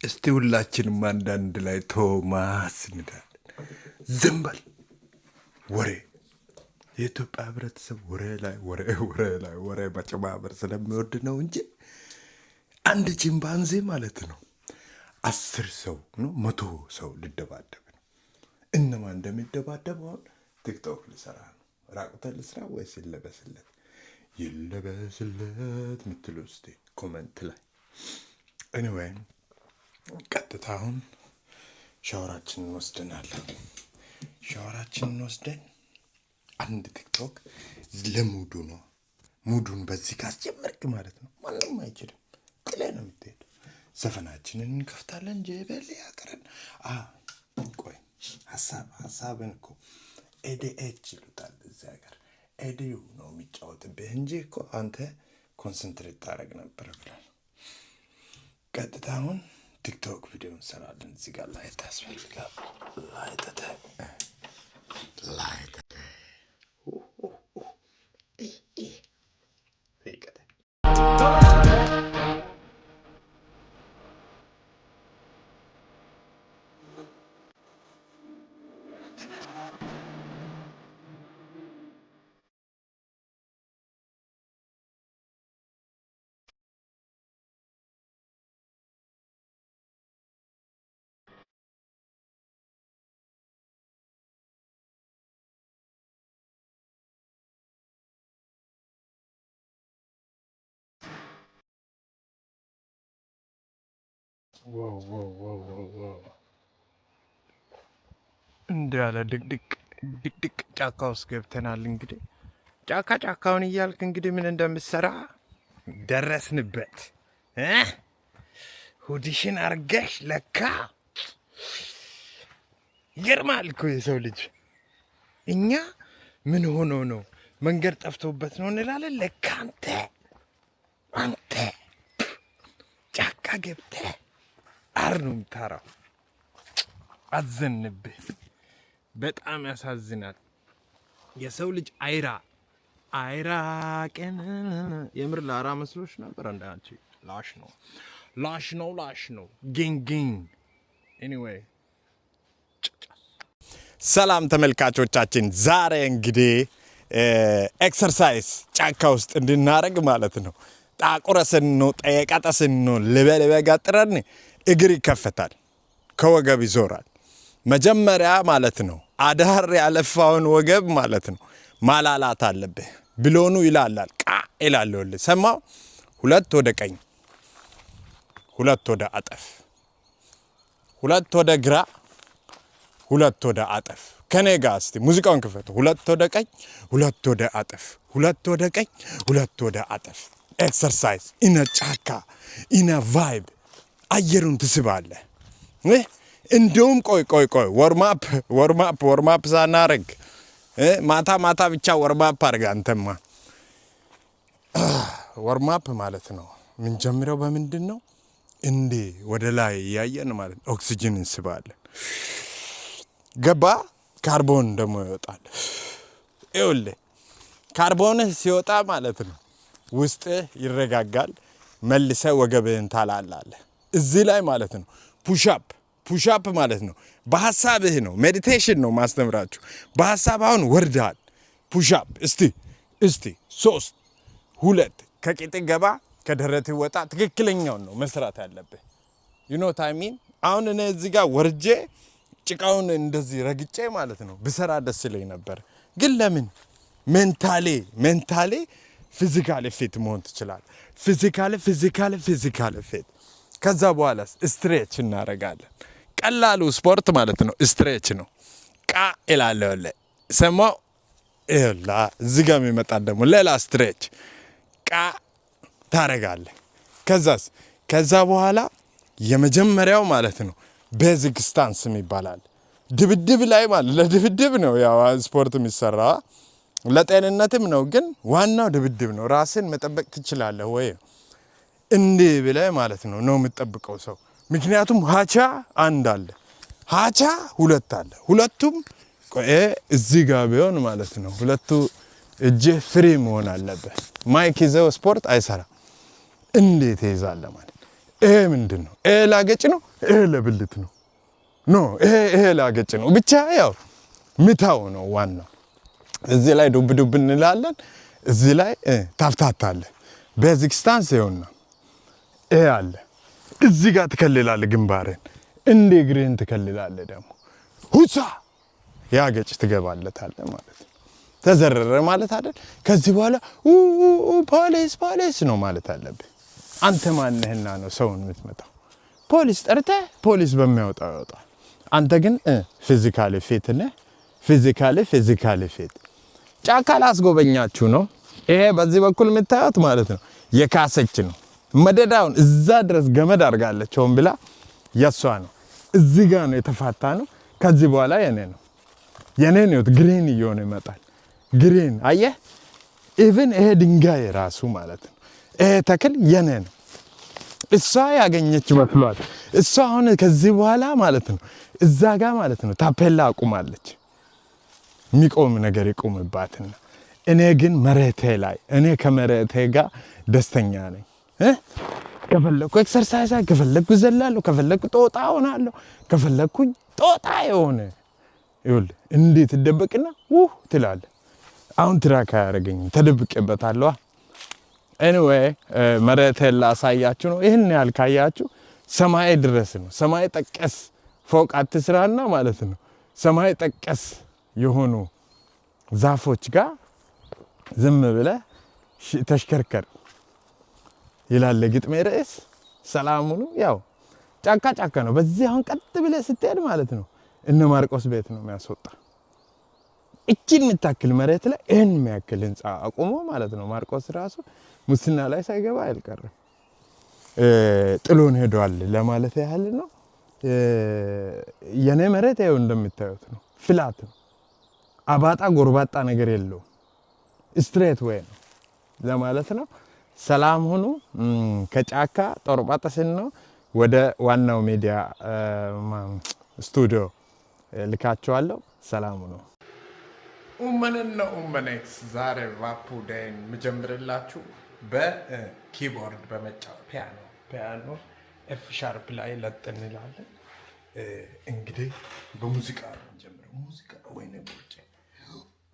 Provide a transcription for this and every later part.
እስቲ ሁላችንም አንዳንድ ላይ ቶማስ እንዳለን ዝም በል ወሬ የኢትዮጵያ ህብረተሰብ ወሬ መጨማመር ስለሚወድ ነው እንጂ አንድ ቺምፓንዚ ማለት ነው 10 ሰው ነው 100 ሰው ሊደባደብ ነው። እነማ እንደሚደባደቡ አሁን ቲክቶክ ልሰራ ነው። ራቁተን ልስራ ወይስ ይለበስለት ምትሉ እስቲ ኮሜንት ላይ። ኤኒዌይ ቀጥታ አሁን ሻወራችንን ወስደናለን። ሻወራችንን ወስደን አንድ ቲክቶክ ለሙዱ ነው። ሙዱን በዚህ ካስጀመርክ ማለት ነው ማንም አይችልም። ጥለህ ነው የምትሄደው። ዘፈናችንን እንከፍታለን። ጀበል ያቀረን ቆይ ሀሳብን እኮ ኤዲኤች ይሉታል እዚህ ሀገር። ኤዲዩ ነው የሚጫወትብህ እንጂ እኮ አንተ ኮንሰንትሬት ታደርግ ነበር ብለን ቀጥታ አሁን ቲክቶክ ቪዲዮ እንሰራለን። እዚህ ጋር ላይት ያስፈልጋል። ላይት እንዲህ ያለ ድቅድቅ ጫካ ውስጥ ገብተናል። እንግዲህ ጫካውን እያልክ እንግዲህ ምን እንደምትሰራ ደረስንበት። ሁዲሽን አርገሽ ለካ ይገርማል እኮ የሰው ልጅ። እኛ ምን ሆኖ ነው መንገድ ጠፍቶበት ነው እንላለን። ለካ አንተ ጫካ ገብተህ አር ነው የምታራው። አዘንብህ። በጣም ያሳዝናል። የሰው ልጅ አይራቀን። የምር ላራ መስሎሽ ነበር እንዳንቺ። ላሽ ነው ጌንጌን። ኤኒዌይ ሰላም ተመልካቾቻችን፣ ዛሬ እንግዲህ ኤክሰርሳይዝ ጫካ ውስጥ እንድናረግ ማለት ነው። ጣቁረስን ነው ጠየቃጠስን ነው ልበጋጥረን እግር ይከፈታል፣ ከወገብ ይዞራል። መጀመሪያ ማለት ነው አዳር ያለፋውን ወገብ ማለት ነው ማላላት አለብህ። ብሎኑ ይላላል ይላል። ሰማው። 2 ወደ ቀኝ፣ 2 ወደ አጠፍ፣ 2 ወደ ግራ፣ 2 ወደ አጠፍ። ከኔ ጋር እስቲ ሙዚቃውን ክፈቱ። 2 ወደ ቀኝ፣ 2 ወደ አጠፍ፣ 2 ወደ ቀኝ፣ 2 ወደ አጠፍ። ኤክሰርሳይዝ ኢነ ጫካ ኢነ ቫይብ አየሩን ትስባለህ። እንደውም ቆይ ወርማፕ ሳናረግ ማታ ብቻ ወርማፕ አርጋ። አንተማ ወርማፕ ማለት ነው የምንጀምረው በምንድን ነው? እንዴ ወደ ላይ እያየን ማለት ነው ኦክሲጅን እንስባለን። ገባ? ካርቦን ደግሞ ይወጣል። ይኸውልህ ካርቦን ሲወጣ ማለት ነው ውስጥ ይረጋጋል። መልሰ ወገብህን ታላላለህ። እዚህ ላይ ማለት ነው ፑሻፕ ማለት ነው በሐሳብህ ነው። ሜዲቴሽን ነው ማስተምራችሁ። በሐሳብ አሁን ወርዳል። ፑሻፕ እስቲ 3 2 ከቂጥ ገባ ከደረት ወጣ። ትክክለኛውን ነው መስራት ያለብህ። ታይሚን አሁን እኔ እዚህ ጋር ወርጄ ጭቃውን እንደዚህ ረግጬ ማለት ነው ብሰራ ደስ ይለኝ ነበር። ግን ለምን ሜንታሌ ፊዚካል ፊት መሆን ትችላል። ፊዚካል ፊት። ከዛ በኋላ ስትሬች እናረጋለን። ቀላሉ ስፖርት ማለት ነው ስትሬች ነው። ይላል ሰማው። እዚህ ጋር የሚመጣ ደግሞ ሌላ ስትሬች ታረጋለህ። ከዛ በኋላ የመጀመሪያው ማለት ነው ቤዚክ ስታንስ ይባላል። ድብድብ ላይ ማለት ለድብድብ ነው ያው ስፖርት የሚሰራ ለጤንነትም ነው። ግን ዋናው ድብድብ ነው። ራስን መጠበቅ ትችላለህ ወይ እንዲህ ብለህ ማለት ነው የምትጠብቀው ሰው። ምክንያቱም ሃቻ 1 አለ፣ ሃቻ 2 አለ። ሁለቱም እዚህ ጋር ቢሆን ማለት ነው ሁለቱ እጅ ፍሪ መሆን አለበት። ማይክ ይዘው ስፖርት አይሰራም። እንዴት ይዛለ ማለት ይሄ ምንድነው? ይሄ ላገጭ ነው? ይሄ ለብልት ነው? ኖ ይሄ ላገጭ ነው። ብቻ ያው ምታው ነው ዋናው። እዚህ ላይ ዱብ ዱብ እንላለን። እዚህ ላይ ታፍታታለህ። ቤዚክ ስታንስ ይሆንና ይሄ አለ። እዚህ ጋር ትከልላለህ ግንባርን፣ እንደ እግርህን ትከልላለህ። ደግሞ ሁሳ ያገጭ ትገባለታለህ ማለት ነው። ተዘረረ ማለት አይደል? ከዚህ በኋላ ፖሊስ ነው ማለት አለብህ። አንተ ማነህና ነው ሰውን የምትመታው? ፖሊስ ጠርተህ ፖሊስ በሚያወጣው ያወጣል። አንተ ግን ፊዚካሊ ፊት ነህ። ፊዚካሊ ፊት። ጫካ ላስጎበኛችሁ ነው። ይሄ በዚህ በኩል የምታዩት ማለት ነው የካሰች ነው። መደዳውን እዛ ድረስ ገመድ አድርጋለች ሆን ብላ የሷ ነው። እዚህ ጋር ነው የተፋታ ነው። ከዚህ በኋላ የኔ ነው ግሪን እየሆነ ይመጣል። ግሪን አየህ። ኢቭን ይሄ ድንጋይ ራሱ ማለት ነው ይሄ ተክል የኔ ነው። እሷ ያገኘች መስሏት እሷ አሁን ከዚህ በኋላ ማለት ነው እዛ ጋር ማለት ነው ታፔላ አቁማለች። የሚቆም ነገር ይቆምባትና እኔ ግን መሬቴ ላይ እኔ ከመሬቴ ጋር ደስተኛ ነኝ። ከፈለኩ ኤክሰርሳይዝ ከፈለኩ ዘላለሁ፣ ከፈለኩ ጦጣ ሆናለሁ፣ ከፈለኩኝ ጦጣ የሆነ ይኸውልህ እንዴት ትደበቅና ትላለህ። አሁን ትራካ ያደርገኝ ተደብቄበታለሁ። ኤኒዌይ መሬቴን ላሳያችሁ ነው። ይህን ያህል ካያችሁ ሰማይ ድረስ ነው። ሰማይ ጠቀስ ፎቅ አትስራና ማለት ነው ሰማይ ጠቀስ የሆኑ ዛፎች ጋር ዝም ብለህ ተሽከርከር ይላል ግጥሜ ርዕስ። ሰላሙኑ ያው ጫካ ነው። በዚህ አሁን ቀጥ ብለህ ስትሄድ ማለት ነው እነ ማርቆስ ቤት ነው የሚያስወጣ። እቺን የምታክል መሬት ላይ ይህን የሚያክል ህንፃ አቁሞ ማለት ነው ማርቆስ ራሱ ሙስና ላይ ሳይገባ አይቀርም። ጥሎን ሄዷል ለማለት ያህል ነው። የኔ መሬት ይኸው እንደምታዩት ነው። ፍላት ነው። አባጣ ጎርባጣ ነገር የለውም። ስትሬት ወይ ነው ለማለት ነው። ሰላም ሁኑ። ከጫካ ጦርጳጥስን ነው ወደ ዋናው ሚዲያ ስቱዲዮ ልካቸዋለሁ። ሰላም ሁኑ። ኡመንና ኡመኔክስ ዛሬ ቫፑ ዴን መጀመርላችሁ በኪቦርድ በመጫወት ፒያኖ ኤፍ ሻርፕ ላይ ለጥ እንላለን። እንግዲህ በሙዚቃ ነው ጀምረው። ሙዚቃ ወይኔ ቦርጭ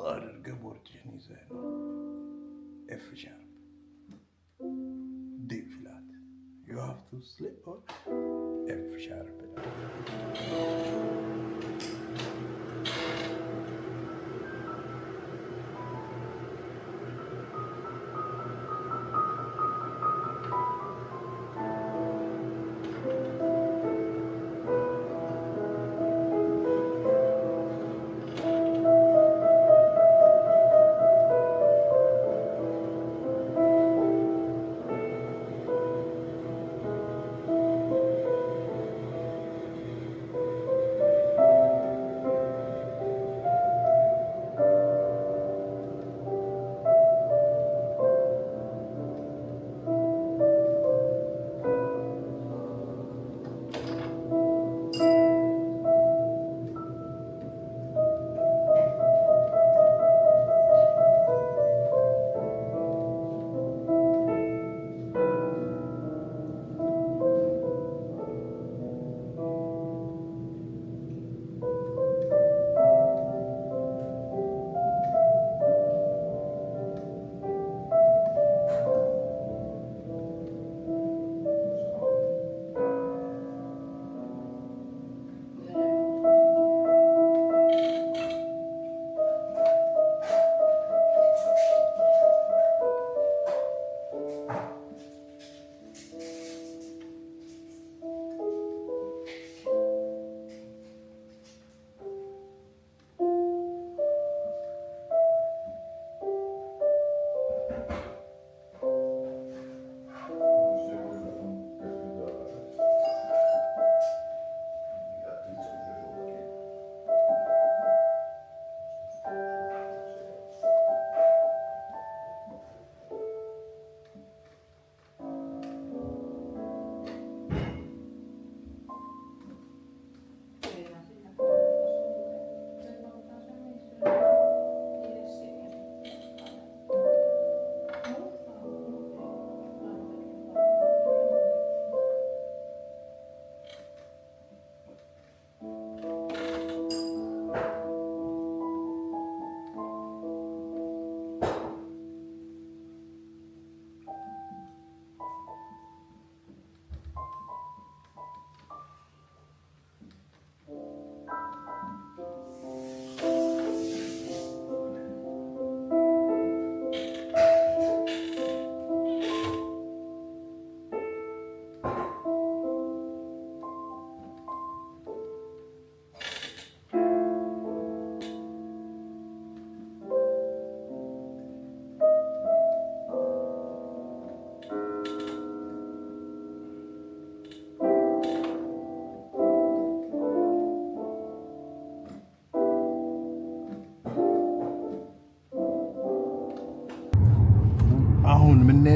አድርገህ ቦርጭህን ይዘህ ነው ኤፍ ሻርፕ ዲ ፍላት ዩ ሃቭ ቱ ስሊፕ ኦን ኤፍ ሻርፕ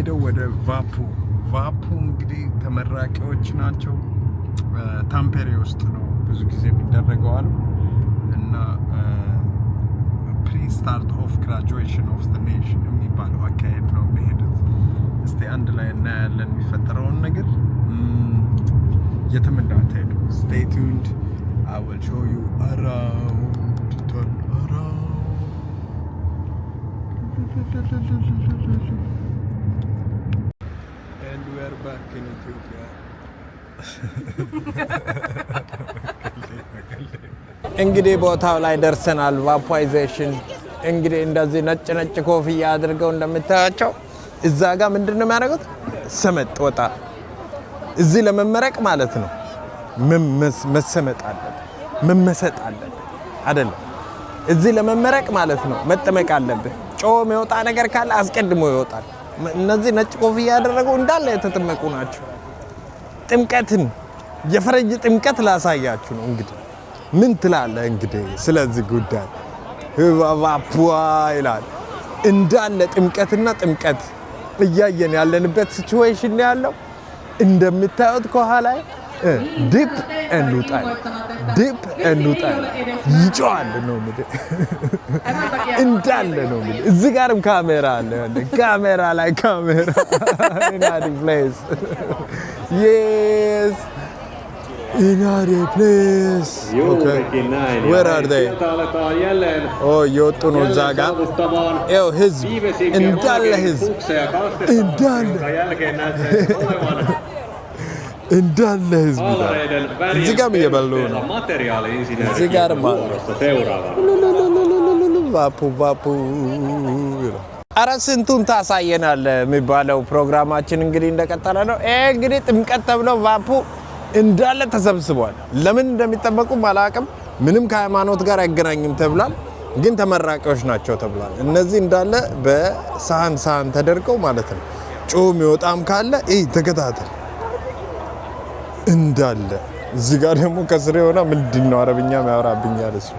የምንሄደው ወደ ቫፑ እንግዲህ ተመራቂዎች ናቸው። ታምፔሬ ውስጥ ነው ብዙ ጊዜ የሚደረገው አሉ እና ፕሪ-ስታርት ኦፍ ግራጁዌሽን ኦፍ ዘ ኔሽን የሚባለው አካሄድ ነው የሚሄዱት። እስቲ አንድ ላይ እናያለን የሚፈጠረውን ነገር። የትም እንዳትሄዱ። Stay tuned. I will show you around. Turn around. And we are back in Ethiopia. እንግዲህ ቦታው ላይ ደርሰናል። ቫፖራይዜሽን እንግዲህ እንደዚህ ነጭ ኮፍያ አድርገው እንደምታያቸው እዛ ጋር ምንድነው የሚያደርጉት? ሰመጥ ወጣ እዚህ ለመመረቅ ማለት ነው። መሰመጥ አለበት፣ መመሰጥ አለበት አይደለም። እዚህ ለመመረቅ ማለት ነው መጠመቅ አለበት። ጮህ የሚወጣ ነገር ካለ አስቀድሞ ይወጣል። እነዚህ ነጭ ኮፍያ ያደረገው እንዳለ የተጠመቁ ናቸው። ጥምቀትን የፈረንጅ ጥምቀት ላሳያችሁ ነው። እንግዲህ ምን ትላለህ እንግዲህ ስለዚህ ጉዳይ? ቫፑዋ ይላል እንዳለ ጥምቀትና ጥምቀት እያየን ያለንበት ሲቹዌሽን ያለው እንደምታዩት ከኋላ ዲፕ እንውጣል ይጮሃል ነው እንግዲህ እንዳለ ነው እንግዲህ። እዚህ ጋርም ካሜራ አለ። ካሜራ ላይ ካሜራ in a place. Yes, in a place. Okay, where are they? Oh, እየወጡ ነው እዛ ጋር። ይኸው ህዝብ እንዳለ ህዝብ እንዳለ ህዝብ እዚህ ጋርም እየበሉ ነው። እዚህ ጋርም ቫፑ ኧረ ስንቱን ታሳየናለህ የሚባለው ፕሮግራማችን እንግዲህ እንደቀጠለ ነው። ይሄ እንግዲህ ጥምቀት ተብለው ቫፑ እንዳለ ተሰብስቧል። ለምን እንደሚጠበቁም አላውቅም። ምንም ከሃይማኖት ጋር አይገናኝም ተብሏል። ግን ተመራቂዎች ናቸው ተብሏል። እነዚህ እንዳለ በሳህን ተደርገው ማለት ነው። ጮም ይወጣም ካለ ተከታተል እንዳለ። እዚህ ጋር ደግሞ ከስር የሆነ ምንድነው አረብኛ የሚያወራብኛል እሱ።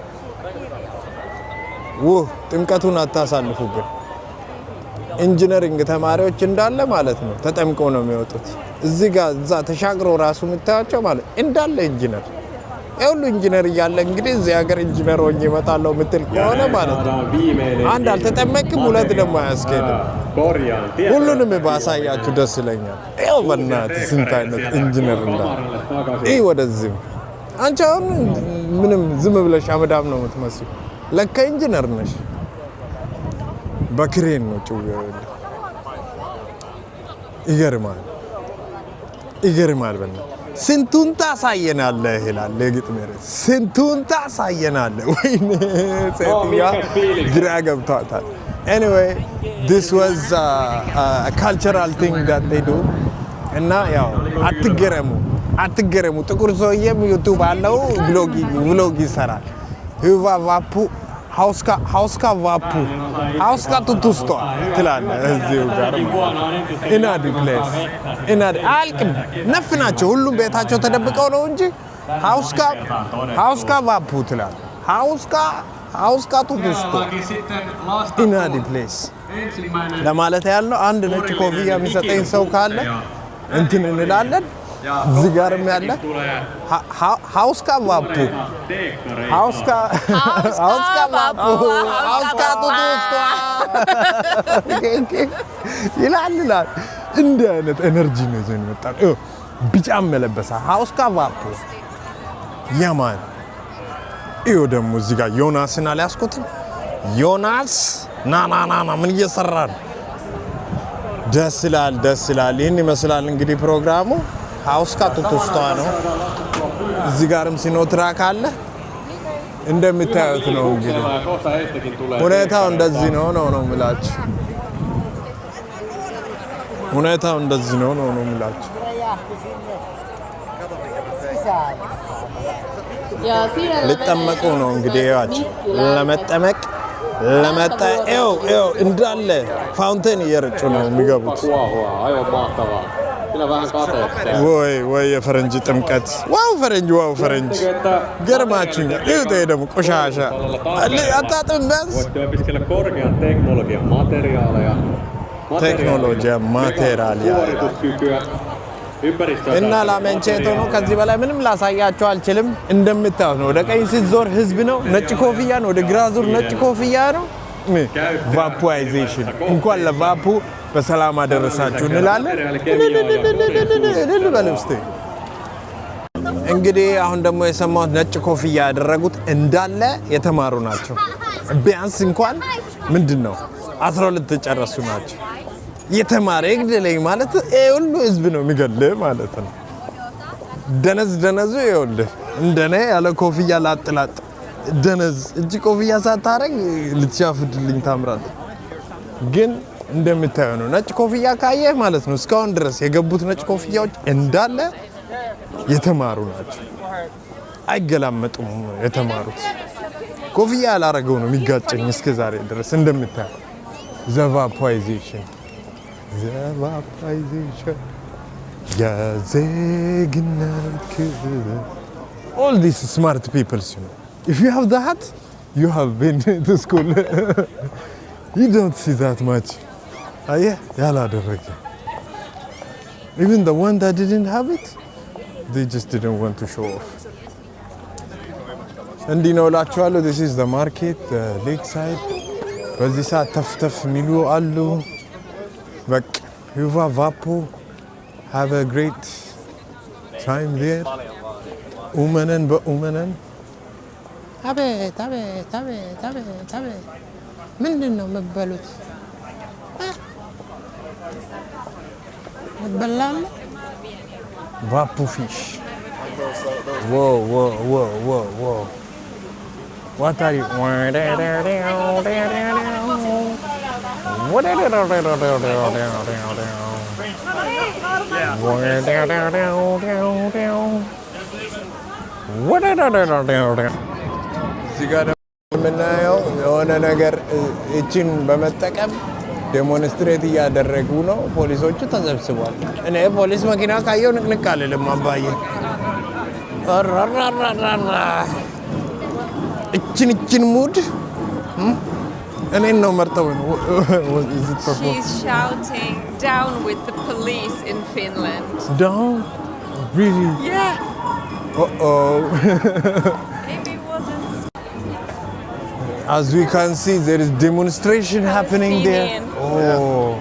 ጥምቀቱን አታሳልፉብን። ኢንጂነሪንግ ተማሪዎች እንዳለ ማለት ነው ተጠምቀው ነው የሚወጡት። እዚህ ጋር እዛ ተሻግሮ ራሱ የምታያቸው ማለት እንዳለ ኢንጂነር ሁሉ ኢንጂነር እያለ እንግዲህ እዚህ ሀገር ኢንጂነር ሆኜ እመጣለሁ የምትል ከሆነ ማለት ነው አንድ አልተጠመቅም፣ ሁለት ደግሞ አያስኬድም። ሁሉንም ባሳያችሁ ደስ ይለኛል። ይኸው በእናትህ ስንት አይነት ኢንጂነር እንዳለ ወደዚህም። አንቺ አሁን ምንም ዝም ብለሽ አመዳም ነው የምትመስሉ፣ ለካ ኢንጂነር ነሽ። በክሬን ነው ጭው ይገርማል። በእናትህ ስንቱን ታሳየናለህ ይላል ለግጥም ርዕስ። ስንቱን ታሳየናለህ። ወይኔ ሴትዮዋ ግራ ገብቷታል። Anyway, this was a cultural thing that they do. እና ያው አትገረሙ። ጥቁር ሰውዬም ዩቲዩብ አለው ብሎግ ይሰራል። ቫፑ ሃውስካ ቫፑ ሃውስካ ቱቱስቷ ትላለህ እዚሁ ጋር ኢናዲ ፕሌስ አልቅም ነፍ ናቸው። ሁሉም ቤታቸው ተደብቀው ነው እንጂ ሃውስካ ቫፑ ትላለህ። ሃውስካ ቱቱስቷ ኢናዲ ፕሌስ ለማለት ያለው። አንድ ነጭ ኮፍያ የሚሰጠኝ ሰው ካለ እንትን እንላለን። እዚህ ጋርም ያለ ሃውስካ ቫፑ ሃውስካ ቱቱስቷ ይላል። እንዲህ አይነት ኤነርጂ ነው ይዘን የመጣን። ቢጫም መለበሳ ሃውስካ ቫፑ ያማን። ይኸው ደግሞ እዚህ ጋር ዮናስን አልያዝኩትም። ዮናስ ና ምን እየሰራ ነው? ደስ ይላል። ይህን ይመስላል እንግዲህ ፕሮግራሙ። ሃውስካ ቱቱስቷ ነው። እዚህ ጋርም ሲኖትራክ አለ። እንደምታዩት ነው እንግዲህ ሁኔታው እንደዚህ ነው የምላችሁ። ሁኔታው እንደዚህ ነው የምላችሁ። ሊጠመቁ ነው እንግዲህ ያቸው ለመጠመቅ እንዳለ ፋውንቴን እየረጩ ነው የሚገቡት። ወይ የፈረንጅ ጥምቀት! ዋው ፈረንጅ ገርማችሁኛል። ይሄ ደግሞ ቆሻሻ አታጥም ቢያንስ Teknologia materialia. እና ላመንቼቶ ነው። ከዚህ በላይ ምንም ላሳያችሁ አልችልም። እንደምታዩት ነው። ወደ ቀኝ ሲዞር ህዝብ ነው። ነጭ ኮፍያ ነው። ወደ ግራ ዞር ነጭ ኮፍያ ነው። ቫፑይዜሽን እንኳን ለቫፑ በሰላም አደረሳችሁ እንላለን። በልብስቴ እንግዲህ አሁን ደግሞ የሰማሁት ነጭ ኮፍያ ያደረጉት እንዳለ የተማሩ ናቸው። ቢያንስ እንኳን ምንድነው 12 ተጨረሱ ናቸው። የተማረ ይግደለኝ ማለት ሁሉ ህዝብ ነው የሚገድልህ ማለት ነው። ደነዙ ይኸውልህ እንደኔ ያለ ኮፍያ ላጥላጥ ደነዝ እጅ ኮፍያ ሳታረግ ልትሻፍድልኝ ታምራለህ። ግን እንደምታየው ነው ነጭ ኮፍያ ካየህ ማለት ነው እስካሁን ድረስ የገቡት ነጭ ኮፍያዎች እንዳለ የተማሩ ናቸው። አይገላመጡም የተማሩት። ኮፍያ ያላረገው ነው የሚጋጨኝ እስከ ዛሬ ድረስ እንደምታየው ዘቫፖይዜሽን የዜግነት ክብር all these smart people, you know. If you have that, you have been to school. You don't see that much. Even the one that didn't have it, they just didn't want to show off. And you know, this is the market, the lakeside. በዚህ ሰዓት ተፍተፍ የሚሉ አሉ። በቃ ዩቫ ቫፑ have a great time there. ኡመነን በኡመነን አቤት ምንድን ነው የምትበሉት? ይበላል። ቫፑ ፊሽ Whoa. What are you? እዚህ ጋር የምናየው የሆነ ነገር እቺን በመጠቀም ዴሞንስትሬት እያደረጉ ነው። ፖሊሶቹ ተሰብስቧል። እኔ ፖሊስ መኪና ካየው ንቅንቅ አልልም አባዬ። እችን ሙድ እኔን ነው መርጠው ነው። She's shouting down with the police in Finland. Down? Really? Yeah. Uh-oh. Maybe it wasn't. As we can see, there is demonstration happening there. Oh.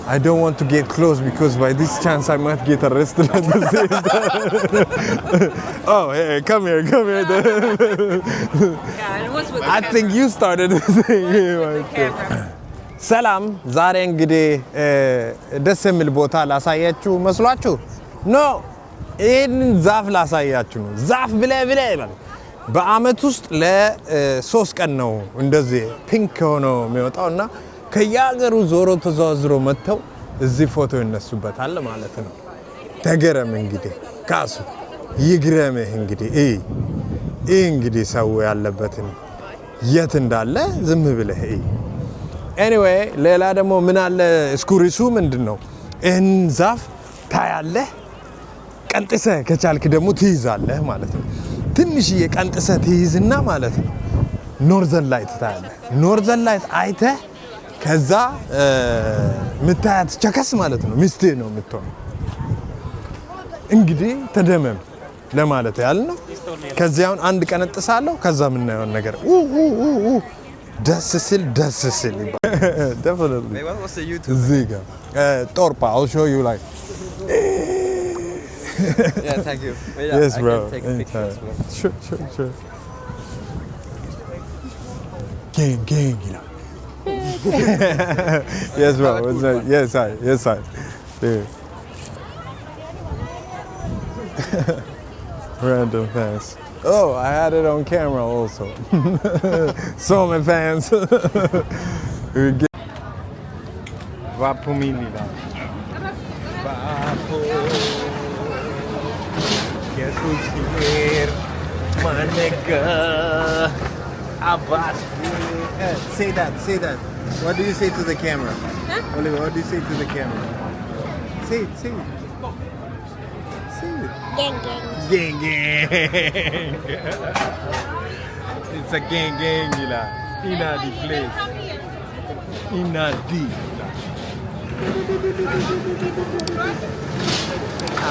I don't want to get close because by this chance I might get arrested at the same time. Oh, hey, come here. Yeah, it was with the I think you started the thing. ሰላም። ዛሬ እንግዲህ ደስ የሚል ቦታ ላሳያችሁ መስሏችሁ ኖ፣ ይህንን ዛፍ ላሳያችሁ ነው። ዛፍ ብለህ ይባላል። በአመት ውስጥ ለ3 ቀን ነው እንደዚህ ፒንክ ሆኖ የሚወጣው እና ከየሀገሩ ዞሮ ተዘዋዝሮ መጥተው እዚህ ፎቶ ይነሱበታል ማለት ነው። ተገረም እንግዲህ ካሱ ይግረምህ እንግዲህ ይህ እንግዲህ ሰው ያለበትን የት እንዳለ ዝም ብለህ ኤኒዌይ። ሌላ ደግሞ ምን አለ ስኩሪሱ ምንድነው? ይህን ዛፍ ታያለህ፣ ቀንጥሰህ ከቻልክ ደግሞ ትይዛለህ ማለት ነው። ትንሽዬ ቀንጥሰህ ትይዝና ማለት ነው ኖርዘን ላይት ታያለህ። ኖርዘን ላይት አይተህ ከዛ ምታያት ቸከስ ማለት ነው ሚስትህ ነው የምትሆነው። እንግዲህ ተደመም ለማለት ያህል ነው። ከዚያውን አንድ ቀነጥሳለሁ። ከዛ የምናየውን ነገር ደስ ሲል definitely. Wait, what's the YouTube? እዚህ ጋር ጦርፓ I'll show you like. Yeah, thank you. Wait, Yes, I bro. can take a picture as well. Sure. Gang, you know. Yes, bro. Yes, I. Yeah. Random fans. Oh, I had it on camera also. So many fans. Vapu Milila. Vapu. Guess who's here? My nigga. Abbas. Say that. What do you say to the camera? Huh? Oliver, what do you say to the camera? Say it. Gang. Gang. It's a gang, Ila. In the place.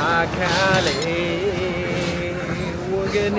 አካሌ ወገኔ